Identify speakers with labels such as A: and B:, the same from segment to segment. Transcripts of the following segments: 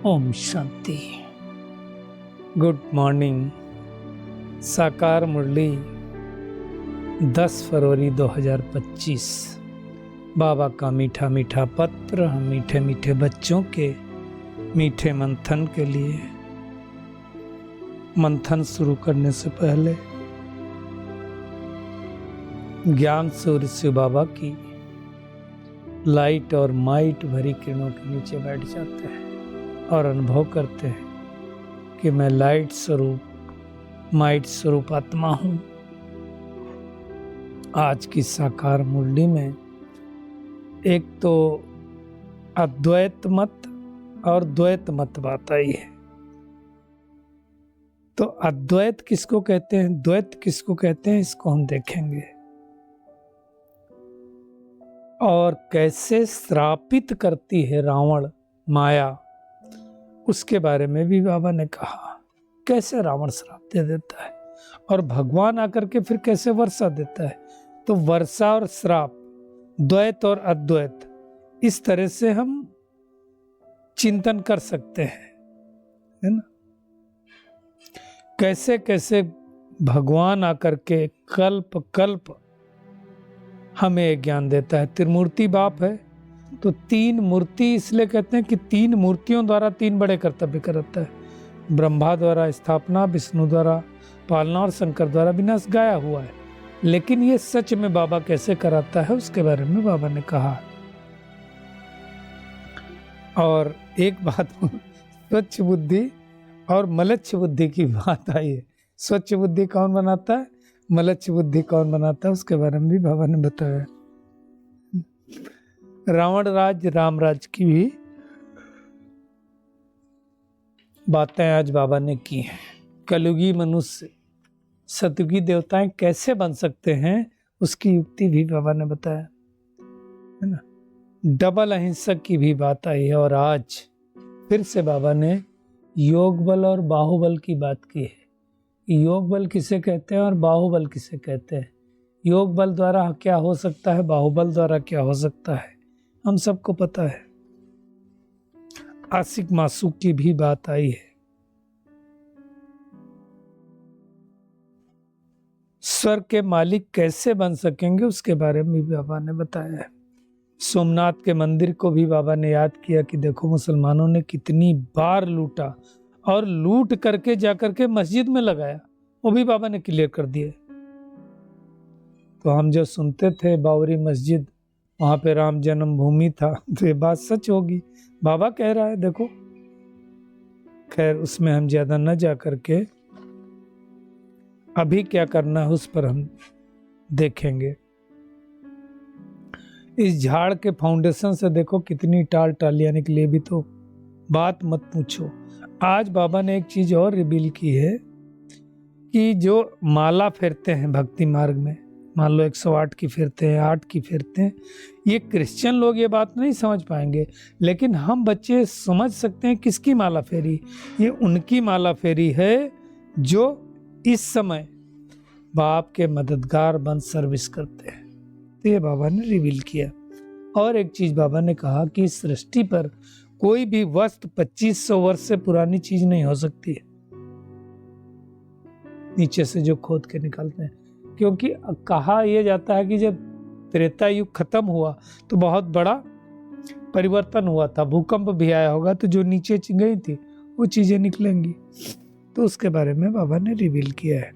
A: Om Shanti. Good morning. साकार मुरली 10 फरवरी 2025। बाबा का मीठा मीठा पत्र हम मीठे मीठे बच्चों के मीठे मंथन के लिए। मंथन शुरू करने से पहले ज्ञान सूर्य शिव बाबा की लाइट और माइट भरी किरणों के नीचे बैठ जाते हैं और अनुभव करते हैं कि मैं लाइट स्वरूप माइट स्वरूप आत्मा हूं। आज की साकार मुरली में एक तो अद्वैत मत और द्वैत मत बात आई है। तो अद्वैत किसको कहते हैं, द्वैत किसको कहते हैं, इसको हम देखेंगे। और कैसे श्रापित करती है रावण माया, उसके बारे में भी बाबा ने कहा। कैसे रावण श्राप दे देता है और भगवान आकर के फिर कैसे वर्षा देता है। तो वर्षा और श्राप, द्वैत और अद्वैत, इस तरह से हम चिंतन कर सकते हैं, है ना। कैसे कैसे भगवान आकर के कल्प कल्प हमें ज्ञान देता है। त्रिमूर्ति बाप है तो तीन मूर्ति इसलिए कहते हैं कि तीन मूर्तियों द्वारा तीन बड़े कर्तव्य करता है। ब्रह्मा द्वारा स्थापना, विष्णु द्वारा पालना और शंकर द्वारा विनाश गाया हुआ है। लेकिन ये सच में बाबा कैसे कराता है उसके बारे में बाबा ने कहा। और एक बात स्वच्छ बुद्धि और मलच्छ बुद्धि की बात आई है। स्वच्छ बुद्धि कौन बनाता है, मलच्छ बुद्धि कौन बनाता है, उसके बारे में भी बाबा ने बताया। रावण राज राम राज की भी बातें आज बाबा ने की हैं। कलयुगी मनुष्य सतयुगी देवताएं कैसे बन सकते हैं उसकी युक्ति भी बाबा ने बताया, है ना। डबल अहिंसक की भी बात आई है। और आज फिर से बाबा ने योग बल और बाहुबल की बात की है। योग बल किसे कहते हैं और बाहुबल किसे कहते हैं। योग बल द्वारा क्या हो सकता है, बाहुबल द्वारा क्या हो सकता है, हम सबको पता है। आशिक मासूक की भी बात आई है। स्वर्ग के मालिक कैसे बन सकेंगे उसके बारे में भी बाबा ने बताया है। सोमनाथ के मंदिर को भी बाबा ने याद किया कि देखो मुसलमानों ने कितनी बार लूटा और लूट करके जाकर के मस्जिद में लगाया, वो भी बाबा ने क्लियर कर दिया। तो हम जो सुनते थे बाबरी मस्जिद, वहां पे राम जन्मभूमि था, तो ये बात सच होगी, बाबा कह रहा है। देखो खैर उसमें हम ज्यादा न जा करके अभी क्या करना है उस पर हम देखेंगे। इस झाड़ के फाउंडेशन से देखो कितनी टाल टालियां निकली, भी तो बात मत पूछो। आज बाबा ने एक चीज और रिवील की है कि जो माला फेरते हैं भक्ति मार्ग में, मान लो 108 की फेरते हैं, 8 की फेरते हैं, ये क्रिश्चियन लोग ये बात नहीं समझ पाएंगे, लेकिन हम बच्चे समझ सकते हैं किसकी माला फेरी। ये उनकी माला फेरी है जो इस समय बाप के मददगार बन सर्विस करते हैं। तो ये बाबा ने रिवील किया। और एक चीज बाबा ने कहा कि इस सृष्टि पर कोई भी वस्तु 2500 वर्ष से पुरानी चीज नहीं हो सकती है, नीचे से जो खोद के निकालते हैं। क्योंकि कहा यह जाता है कि जब त्रेता युग खत्म हुआ तो बहुत बड़ा परिवर्तन हुआ था, भूकंप भी आया होगा, तो जो नीचे गई थी वो चीजें निकलेंगी। तो उसके बारे में बाबा ने रिवील किया है।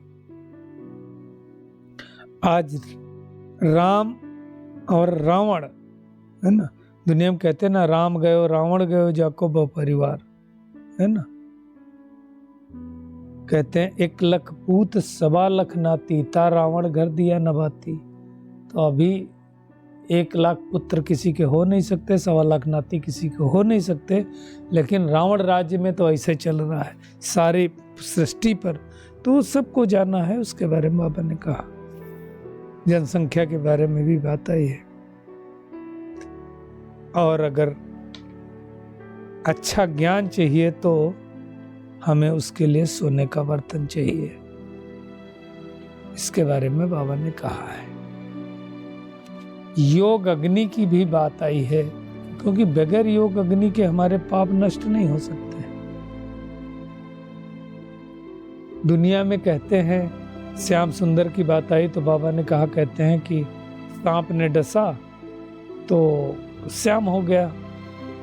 A: आज राम और रावण, है ना, दुनिया में कहते हैं ना, राम गयो रावण गयो जाको परिवार, है ना। कहते हैं 1 लख पूत 1.25 लाख नाती, ता रावण घर दिया नभाती। तो अभी 1 लाख पुत्र किसी के हो नहीं सकते, 1.25 लाख नाती किसी के हो नहीं सकते, लेकिन रावण राज्य में तो ऐसे चल रहा है सारी सृष्टि पर। तो सबको जाना है, उसके बारे में बाबा ने कहा। जनसंख्या के बारे में भी बात आई है। और अगर अच्छा ज्ञान चाहिए तो हमें उसके लिए सोने का बर्तन चाहिए, इसके बारे में बाबा ने कहा है। योग अग्नि की भी बात आई है, क्योंकि बगैर योग अग्नि के हमारे पाप नष्ट नहीं हो सकते। दुनिया में कहते हैं श्याम सुंदर की बात आई तो बाबा ने कहा, कहते हैं कि सांप ने डसा तो श्याम हो गया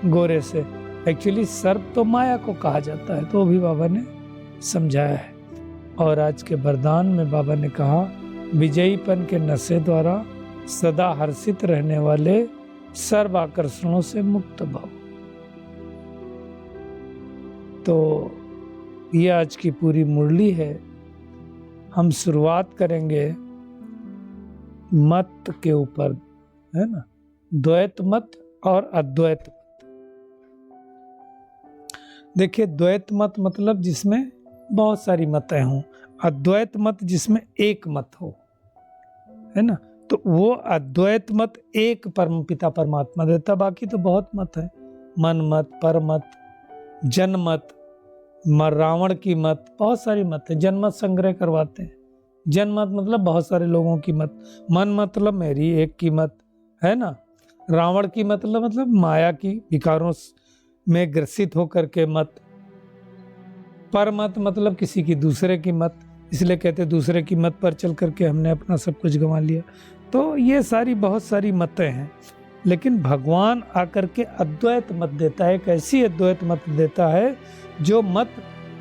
A: गोरे से। एक्चुअली सर्प तो माया को कहा जाता है, तो भी बाबा ने समझाया है। और आज के वरदान में बाबा ने कहा, विजयीपन के नशे द्वारा सदा हर्षित रहने वाले सर्व आकर्षणों से मुक्त भव। तो ये आज की पूरी मुरली है। हम शुरुआत करेंगे मत के ऊपर, है ना, द्वैत मत और अद्वैत मत। देखिए, द्वैत मत मतलब जिसमें बहुत सारी मतें हों, अद्वैत मत जिसमें एक मत हो, है ना। तो वो अद्वैत मत एक परम पिता परमात्मा देता, बाकी तो बहुत मत है, मन मत, पर मत, जन मत, रावण की मत, बहुत सारी मत है। जनमत संग्रह करवाते हैं। जनमत मतलब बहुत सारे लोगों की मत, मन मतलब मेरी एक की मत, है ना। रावण की मतलब माया की विकारों में ग्रसित होकर के मत। पर मत मतलब किसी की दूसरे की मत, इसलिए कहते दूसरे की मत पर चल करके हमने अपना सब कुछ गंवा लिया। तो ये सारी बहुत सारी मतें हैं, लेकिन भगवान आकर के अद्वैत मत देता है। एक ऐसी अद्वैत मत देता है जो मत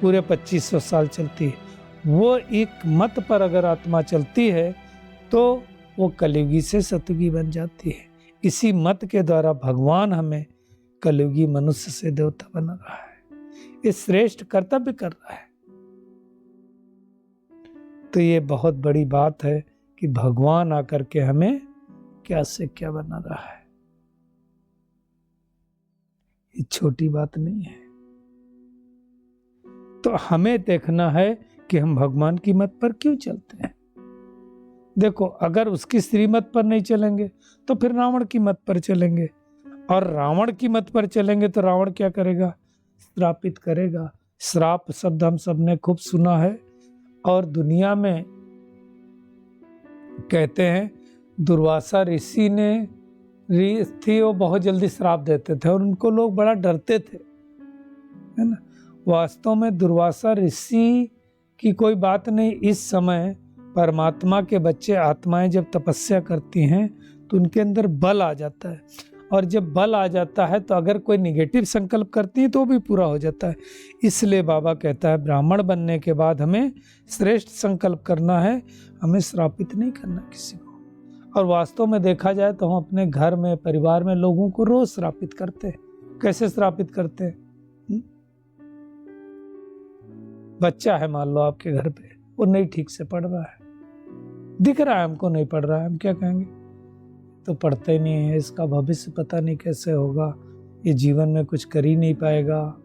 A: पूरे 2500 साल चलती है। वो एक मत पर अगर आत्मा चलती है तो वो कलयुगी से सतयुगी बन जाती है। इसी मत के द्वारा भगवान हमें कलयुगी मनुष्य से देवता बना रहा है, ये श्रेष्ठ कर्तव्य कर रहा है। तो ये बहुत बड़ी बात है कि भगवान आकर के हमें क्या से क्या बना रहा है। ये छोटी बात नहीं है। तो हमें देखना है कि हम भगवान की मत पर क्यों चलते हैं। देखो, अगर उसकी श्रीमत पर नहीं चलेंगे तो फिर रावण की मत पर चलेंगे, और रावण की मत पर चलेंगे तो रावण क्या करेगा? श्रापित करेगा। श्राप शब्द हम सबने खूब सुना है, और दुनिया में कहते हैं दुर्वासा ऋषि ने थी, वो बहुत जल्दी श्राप देते थे और उनको लोग बड़ा डरते थे, है ना। वास्तव में दुर्वासा ऋषि की कोई बात नहीं। इस समय परमात्मा के बच्चे आत्माएं जब तपस्या करती हैं तो उनके अंदर बल आ जाता है, और जब बल आ जाता है तो अगर कोई निगेटिव संकल्प करती है तो भी पूरा हो जाता है। इसलिए बाबा कहता है ब्राह्मण बनने के बाद हमें श्रेष्ठ संकल्प करना है, हमें श्रापित नहीं करना किसी को। और वास्तव में देखा जाए तो हम अपने घर में, परिवार में लोगों को रोज श्रापित करते हैं। कैसे श्रापित करते हैं? बच्चा है मान लो आपके घर पे, वो नहीं ठीक से पढ़ रहा है, दिख रहा है हमको नहीं पढ़ रहा है, हम क्या कहेंगे? तो पढ़ते ही नहीं है, इसका भविष्य पता नहीं कैसे होगा, ये जीवन में कुछ कर ही नहीं पाएगा,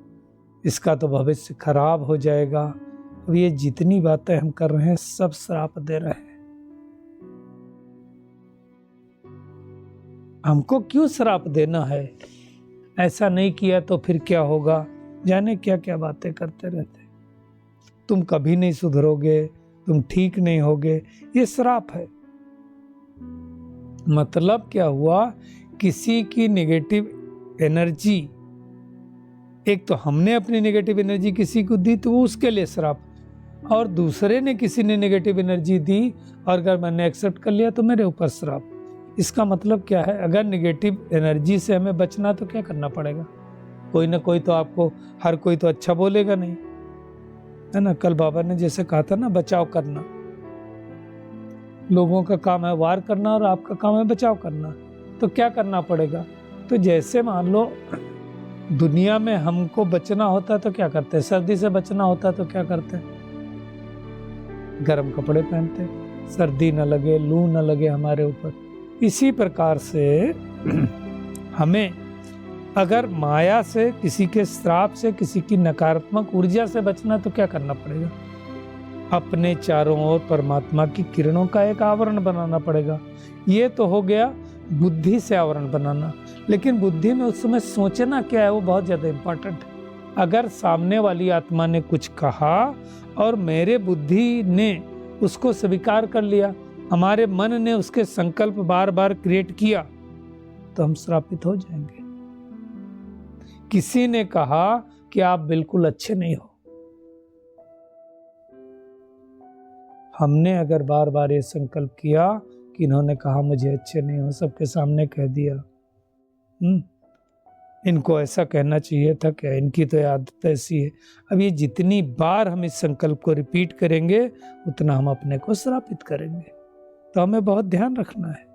A: इसका तो भविष्य खराब हो जाएगा। अब ये जितनी बातें हम कर रहे हैं सब श्राप दे रहे हैं। हमको क्यों श्राप देना है? ऐसा नहीं किया तो फिर क्या होगा? जाने क्या क्या बातें करते रहते। तुम कभी नहीं सुधरोगे, तुम ठीक नहीं होगे, ये श्राप है। मतलब क्या हुआ? किसी की नेगेटिव एनर्जी, एक तो हमने अपनी नेगेटिव एनर्जी किसी को दी तो वो उसके लिए श्राप, और दूसरे ने किसी ने नेगेटिव एनर्जी दी और अगर मैंने एक्सेप्ट कर लिया तो मेरे ऊपर श्राप। इसका मतलब क्या है? अगर नेगेटिव एनर्जी से हमें बचना तो क्या करना पड़ेगा? कोई ना कोई तो आपको, हर कोई तो अच्छा बोलेगा नहीं, है ना। कल बाबा ने जैसे कहा था ना, बचाव करना। लोगों का काम है वार करना और आपका काम है बचाव करना। तो क्या करना पड़ेगा? तो जैसे मान लो दुनिया में हमको बचना होता है तो क्या करते हैं? सर्दी से बचना होता है तो क्या करते हैं? गर्म कपड़े पहनते हैं, सर्दी न लगे, लू न लगे हमारे ऊपर। इसी प्रकार से हमें अगर माया से, किसी के श्राप से, किसी की नकारात्मक ऊर्जा से बचना तो क्या करना पड़ेगा? अपने चारों ओर परमात्मा की किरणों का एक आवरण बनाना पड़ेगा। ये तो हो गया बुद्धि से आवरण बनाना, लेकिन बुद्धि में उस समय सोचना क्या है वो बहुत ज़्यादा इम्पोर्टेंट है। अगर सामने वाली आत्मा ने कुछ कहा और मेरे बुद्धि ने उसको स्वीकार कर लिया, हमारे मन ने उसके संकल्प बार बार क्रिएट किया, तो हम श्रापित हो जाएंगे। किसी ने कहा कि आप बिल्कुल अच्छे नहीं हो, हमने अगर बार बार ये संकल्प किया कि इन्होंने कहा मुझे अच्छे नहीं हो, सबके सामने कह दिया, इनको ऐसा कहना चाहिए था क्या, इनकी तो आदत ऐसी है। अब ये जितनी बार हम इस संकल्प को रिपीट करेंगे उतना हम अपने को श्रापित करेंगे। तो हमें बहुत ध्यान रखना है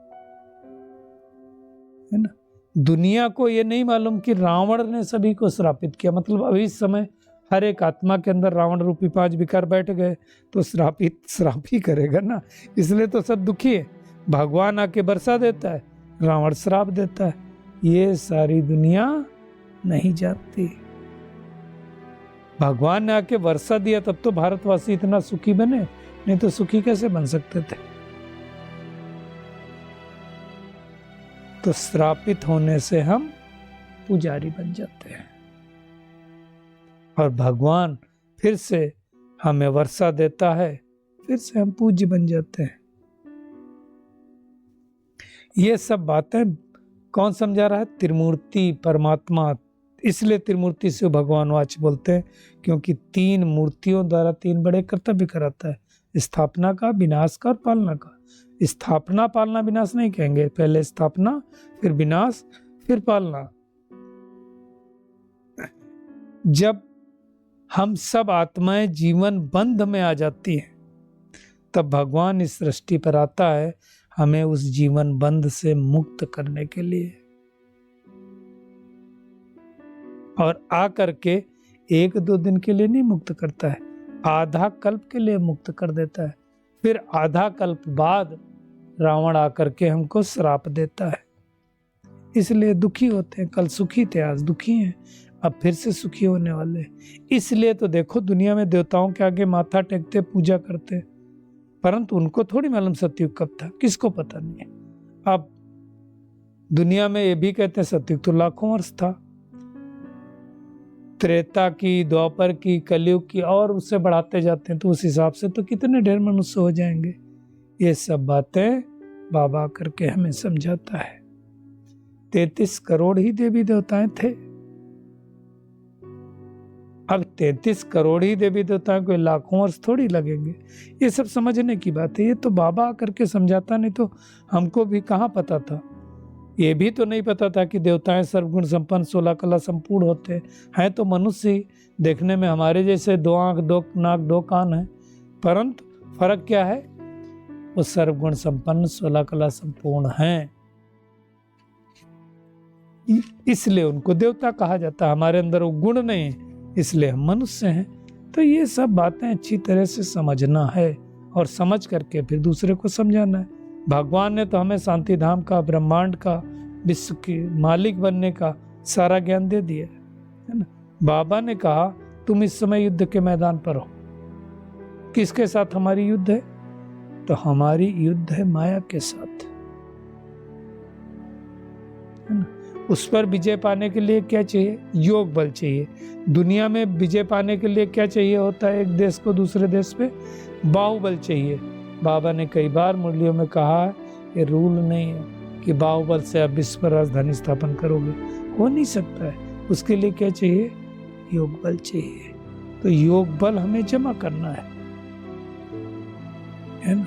A: ना। दुनिया को ये नहीं मालूम कि रावण ने सभी को श्रापित किया, मतलब अभी इस समय हर एक आत्मा के अंदर रावण रूपी 5 विकार बैठ गए तो श्राप ही करेगा ना, इसलिए तो सब दुखी है। भगवान आके बरसा देता है, रावण श्राप देता है, ये सारी दुनिया नहीं जानती। भगवान ने आके वर्षा दिया तब तो भारतवासी इतना सुखी बने, नहीं तो सुखी कैसे बन सकते थे। तो श्रापित होने से हम पुजारी बन जाते हैं और भगवान फिर से हमें वर्षा देता है, फिर से हम पूज्य बन जाते हैं। ये सब बातें कौन समझा रहा है? त्रिमूर्ति परमात्मा। इसलिए त्रिमूर्ति से भगवान वाच बोलते हैं, क्योंकि 3 मूर्तियों द्वारा 3 बड़े कर्तव्य कराता है, स्थापना का, विनाश का और पालना का। स्थापना पालना विनाश नहीं कहेंगे, पहले स्थापना फिर विनाश फिर पालना। जब हम सब आत्माएं जीवन बंध में आ जाती हैं तब भगवान इस सृष्टि पर आता है हमें उस जीवन बंध से मुक्त करने के लिए, और आकर के 1-2 दिन के लिए नहीं मुक्त करता है, आधा कल्प के लिए मुक्त कर देता है। फिर आधा कल्प बाद रावण आकर के हमको श्राप देता है, इसलिए दुखी होते हैं। कल सुखी थे, आज दुखी हैं, अब फिर से सुखी होने वाले। इसलिए तो देखो दुनिया में देवताओं के आगे माथा टेकते, पूजा करते, परंतु उनको थोड़ी मालूम सतयुग कब था, किसको पता नहीं है। अब दुनिया में ये भी कहते हैं सतयुग तो लाखों वर्ष था, त्रेता की, द्वापर की, कलयुग की, और उससे बढ़ाते जाते हैं तो उस हिसाब से तो कितने ढेर मनुष्य हो जाएंगे। ये सब बातें बाबा करके हमें समझाता है। 33 करोड़ ही देवी देवताएं थे। अब 33 करोड़ ही देवी देवताओं को लाखों वर्ष थोड़ी लगेंगे। ये सब समझने की बात है, ये तो बाबा करके समझाता, नहीं तो हमको भी कहाँ पता था। ये भी तो नहीं पता था कि देवताएं सर्वगुण संपन्न 16 कला संपूर्ण होते हैं। तो मनुष्य देखने में हमारे जैसे 2 आंख 2 नाक 2 कान है, परंतु फर्क क्या है, वो सर्वगुण संपन्न 16 कला संपूर्ण हैं, इसलिए उनको देवता कहा जाता है। हमारे अंदर वो गुण नहीं है, इसलिए हम मनुष्य हैं। तो ये सब बातें अच्छी तरह से समझना है और समझ करके फिर दूसरे को समझाना है। भगवान ने तो हमें शांति धाम का, ब्रह्मांड का, विश्व के मालिक बनने का सारा ज्ञान दे दिया है ना। बाबा ने कहा तुम इस समय युद्ध के मैदान पर हो। किसके साथ हमारी युद्ध है? तो हमारी युद्ध है माया के साथ, है ना। उस पर विजय पाने के लिए क्या चाहिए? योग बल चाहिए। दुनिया में विजय पाने के लिए क्या चाहिए होता है? एक देश को दूसरे देश पे बाहुबल चाहिए। बाबा ने कई बार मुरलियों में कहा ये रूल नहीं है कि बाहुबल से आप विश्व पर राजधानी स्थापन करोगे, हो नहीं सकता है। उसके लिए क्या चाहिए? योग बल चाहिए। तो योग बल हमें जमा करना है ना।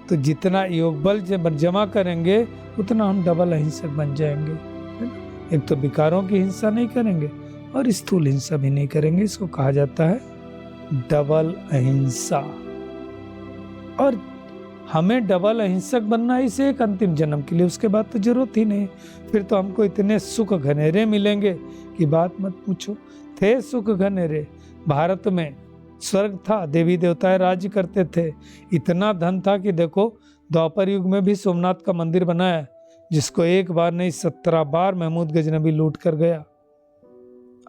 A: तो जितना योग बल जमा करेंगे उतना हम डबल अहिंसक बन जाएंगे, है ना। एक तो विकारों की हिंसा नहीं करेंगे और स्थूल हिंसा भी नहीं करेंगे। इसको कहा जाता है डबल अहिंसा। और हमें डबल अहिंसक बनना ही से एक अंतिम जन्म के लिए, उसके बाद तो जरूरत ही नहीं। फिर तो हमको इतने सुख घनेरे मिलेंगे कि बात मत पूछो। थे सुख घनेरे, भारत में स्वर्ग था, देवी देवताएं राज्य करते थे, इतना धन था कि देखो द्वापर युग में भी सोमनाथ का मंदिर बनाया, जिसको एक बार नहीं 17 बार महमूद गजनबी लूट कर गया।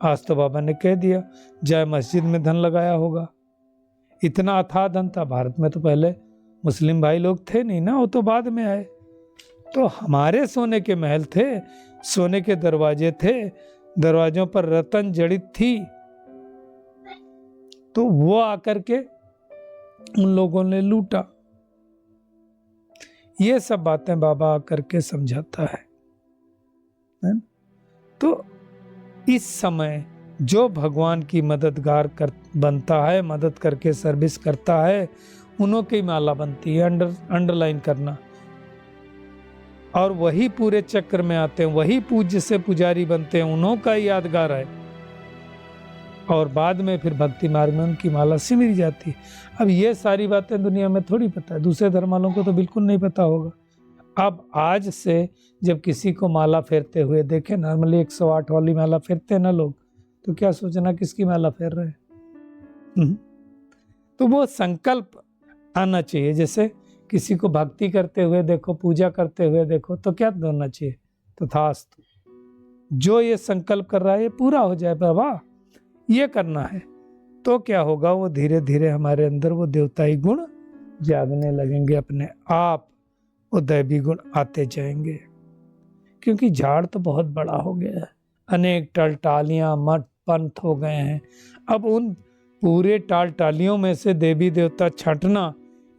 A: आज तो बाबा ने कह दिया जय मस्जिद में धन लगाया होगा। इतना अथाह धन था। भारत में तो पहले मुस्लिम भाई लोग थे नहीं ना, वो तो बाद में आए। तो हमारे सोने के महल थे, सोने के दरवाजे थे, दरवाजों पर रतन जड़ित थी, तो वो आकर के उन लोगों ने लूटा। ये सब बातें बाबा आकर के समझाता है। तो इस समय जो भगवान की मददगार बनता है, मदद करके सर्विस करता है, उन्हों की माला बनती है, अंडरलाइन करना। और वही पूरे चक्र में आते हैं, वही पूज्य से पुजारी बनते हैं, उन्हों का यादगार है। और बाद में फिर भक्ति मार्ग में उनकी माला सिमरी जाती है। अब ये सारी बातें दुनिया में थोड़ी पता है, दूसरे धर्म वालों को तो बिल्कुल नहीं पता होगा। अब आज से जब किसी को माला फेरते हुए देखे, नॉर्मली 108 वाली माला फेरते हैं ना लोग, तो क्या सोचना किसकी माला फेर रहे हैं। तो वो संकल्प आना चाहिए। जैसे किसी को भक्ति करते हुए देखो, पूजा करते हुए देखो, तो क्या होना चाहिए, तथास्तु। जो ये संकल्प कर रहा है ये पूरा हो जाए, बाबा ये करना है, तो क्या होगा, वो धीरे धीरे हमारे अंदर वो देवताई गुण जागने लगेंगे, अपने आप वो दैवी गुण आते जाएंगे। क्योंकि झाड़ तो बहुत बड़ा हो गया है, अनेक टलटालियां मठ पंथ हो गए हैं। अब उन पूरे टालियों में से देवी देवता छांटना,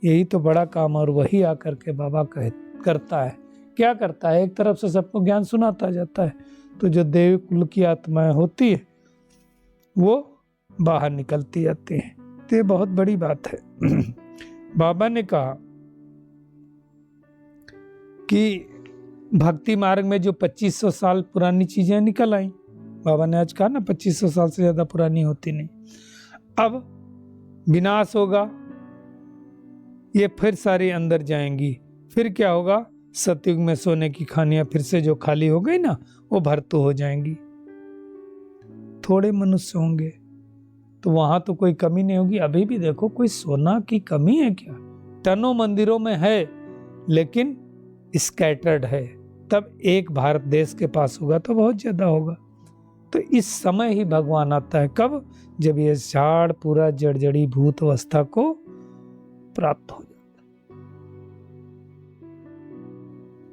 A: यही तो बड़ा काम। और वही आकर के बाबा करता है। क्या करता है, एक तरफ से सबको ज्ञान सुनाता जाता है, तो जो देव कुल की आत्माएं होती है वो बाहर निकलती जाती है। तो ये बहुत बड़ी बात है। बाबा ने कहा कि भक्ति मार्ग में जो 2500 साल पुरानी चीजें निकल आई, बाबा ने आज कहा ना 2500 साल से ज्यादा पुरानी होती नहीं। अब विनाश होगा, ये फिर सारी अंदर जाएंगी। फिर क्या होगा, सतयुग में सोने की खानियां फिर से जो खाली हो गई ना, वो भरतू हो जाएंगी। थोड़े मनुष्य होंगे तो वहां तो कोई कमी नहीं होगी। अभी भी देखो, कोई सोना की कमी है क्या? टनों मंदिरों में है, लेकिन स्कैटर्ड है। तब एक भारत देश के पास होगा तो बहुत ज्यादा होगा। तो इस समय ही भगवान आता है, कब? जब ये झाड़ पूरा जड़जड़ी भूत अवस्था को प्राप्त हो जाता है।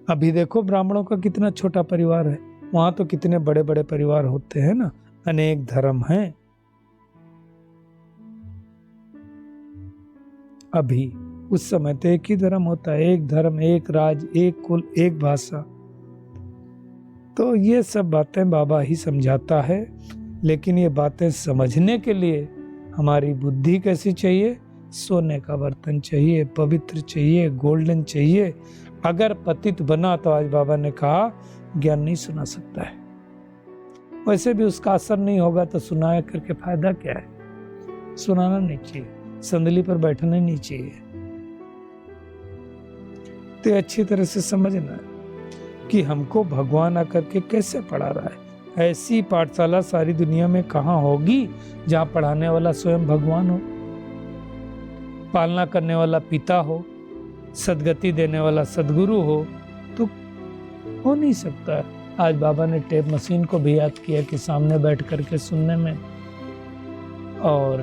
A: अभी देखो ब्राह्मणों का कितना छोटा परिवार है, वहां तो कितने बड़े बड़े परिवार होते हैं ना, अनेक धर्म हैं। अभी उस समय तो एक ही धर्म होता है, एक धर्म, एक राज, एक कुल, एक भाषा। तो ये सब बातें बाबा ही समझाता है। लेकिन ये बातें समझने के लिए हमारी बुद्धि कैसी चाहिए? सोने का बर्तन चाहिए, पवित्र चाहिए, गोल्डन चाहिए। अगर पतित बना तो आज बाबा ने कहा ज्ञान नहीं सुना सकता है। वैसे भी उसका असर नहीं होगा तो सुनाया करके फायदा क्या है? सुनाना नहीं चाहिए, संदली पर बैठना नहीं चाहिए। तो अच्छी तरह से समझना है कि हमको भगवान आकर के कैसे पढ़ा रहा है। ऐसी पाठशाला सारी दुनिया में कहाँ होगी जहाँ पढ़ाने वाला स्वयं भगवान हो, पालना करने वाला पिता हो, सदगति देने वाला सदगुरु हो। तो हो नहीं सकता। आज बाबा ने टेप मशीन को भी याद किया कि सामने बैठ करके सुनने में और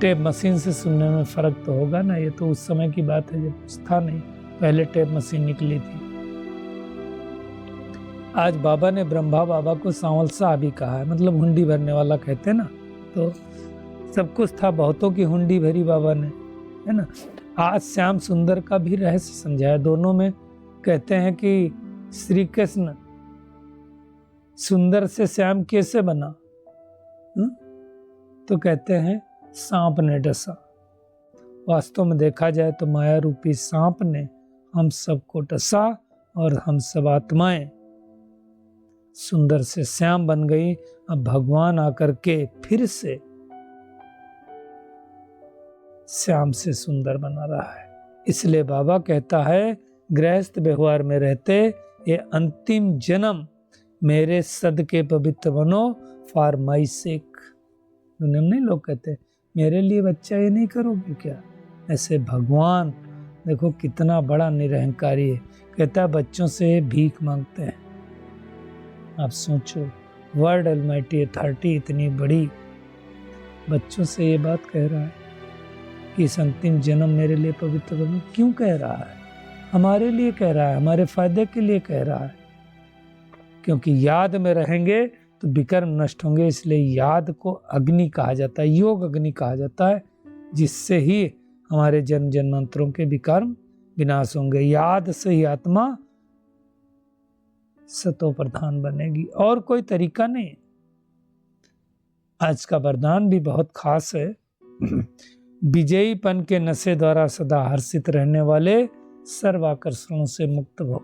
A: टेप मशीन से सुनने में फर्क तो होगा ना। ये तो उस समय की बात है जब था नहीं, पहले टेप मशीन निकली थी। आज बाबा ने ब्रह्मा बाबा को सांवल शाह भी कहा है, मतलब हुंडी भरने वाला कहते हैं ना। तो सब कुछ था, बहुतों की हुंडी भरी बाबा ने, है ना। आज श्याम सुंदर का भी रहस्य समझाया। दोनों में कहते हैं कि श्री कृष्ण सुंदर से श्याम कैसे बना? तो कहते हैं सांप ने डसा। वास्तव में देखा जाए तो माया रूपी सांप ने हम सबको डसा और हम सब आत्माएं सुंदर से श्याम बन गई। अब भगवान आकर के फिर से श्याम से सुंदर बना रहा है। इसलिए बाबा कहता है गृहस्थ व्यवहार में रहते ये अंतिम जन्म मेरे सदके पवित्र बनो फॉर माई सेक। दुनिया में नहीं लोग कहते मेरे लिए बच्चा ये नहीं करोगे क्या? ऐसे भगवान देखो कितना बड़ा निरहंकारी है, कहता है बच्चों से भीख मांगते हैं। आप सोचो, वर्ल्ड अलमाइटी अथॉरिटी इतनी बड़ी बच्चों से ये बात कह रहा है कि इस अंतिम जन्म मेरे लिए पवित्र बनो। क्यों कह रहा है? हमारे लिए कह रहा है, हमारे फायदे के लिए कह रहा है। क्योंकि याद में रहेंगे तो विकर्म नष्ट होंगे। इसलिए याद को अग्नि कहा जाता है, योग अग्नि कहा जाता है, जिससे ही हमारे जन्म जन्मांतरों के विकर्म विनाश होंगे। याद से ही आत्मा सतो प्रधान बनेगी, और कोई तरीका नहीं। आज का वरदान भी बहुत खास है। विजयीपन के नशे द्वारा सदा हर्षित रहने वाले सर्व आकर्षणों से मुक्त भव।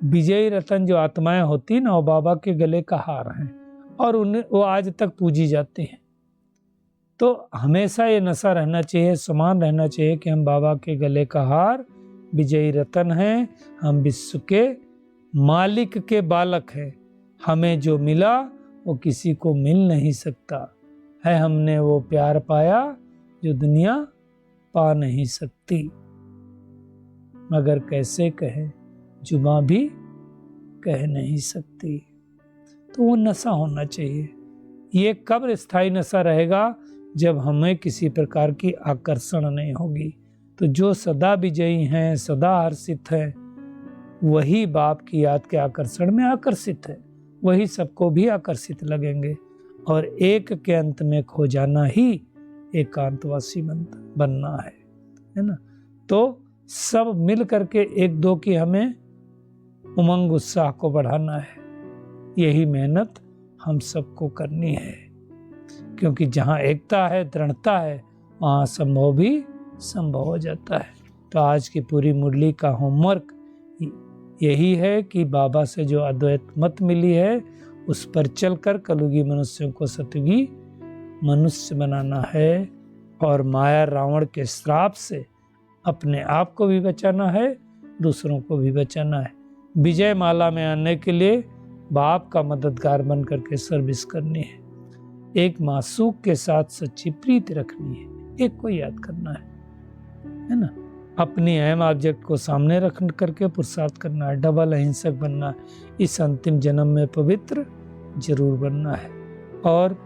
A: विजयी रतन जो आत्माएं होती ना, वो बाबा के गले का हार हैं और उन्हें वो आज तक पूजी जाती हैं। तो हमेशा ये नशा रहना चाहिए, समान रहना चाहिए कि हम बाबा के गले का हार, विजयी रतन हैं, हम विश्व के मालिक के बालक हैं। हमें जो मिला वो किसी को मिल नहीं सकता है। हमने वो प्यार पाया जो दुनिया पा नहीं सकती, मगर कैसे कहे जुबां भी कह नहीं सकती। तो वो नशा होना चाहिए। ये कब स्थायी नशा रहेगा? जब हमें किसी प्रकार की आकर्षण नहीं होगी। तो जो सदा विजयी हैं, सदा हर्षित हैं, वही बाप की याद के आकर्षण में आकर्षित है, वही सबको भी आकर्षित लगेंगे और एक के अंत में खो जाना ही एकांतवासी बनना है ना। तो सब मिल करके एक दो की हमें उमंग उत्साह को बढ़ाना है। यही मेहनत हम सबको करनी है, क्योंकि जहाँ एकता है, दृढ़ता है, वहाँ संभव भी संभव हो जाता है। तो आज की पूरी मुरली का होमवर्क यही है कि बाबा से जो अद्वैत मत मिली है उस पर चलकर कलयुगी मनुष्यों को सतयुगी मनुष्य बनाना है और माया रावण के श्राप से अपने आप को भी बचाना है, दूसरों को भी बचाना है। विजय माला में आने के लिए बाप का मददगार बन करके सर्विस करनी है। एक मासूक के साथ सच्ची प्रीति रखनी है, एक को याद करना है ना। अपनी अहम ऑब्जेक्ट को सामने रख करके पुरुषार्थ करना है। डबल अहिंसक बनना है। इस अंतिम जन्म में पवित्र जरूर बनना है और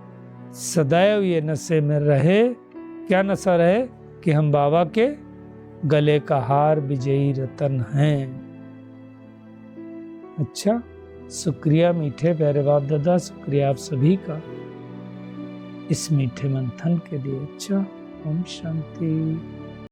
A: सदैव ये नशे में रहे। क्या नशा रहे? कि हम बाबा के गले का हार, विजयी रतन हैं। अच्छा, शुक्रिया मीठे प्यारे बाप दादा, शुक्रिया आप सभी का इस मीठे मंथन के लिए। अच्छा, ओम शांति।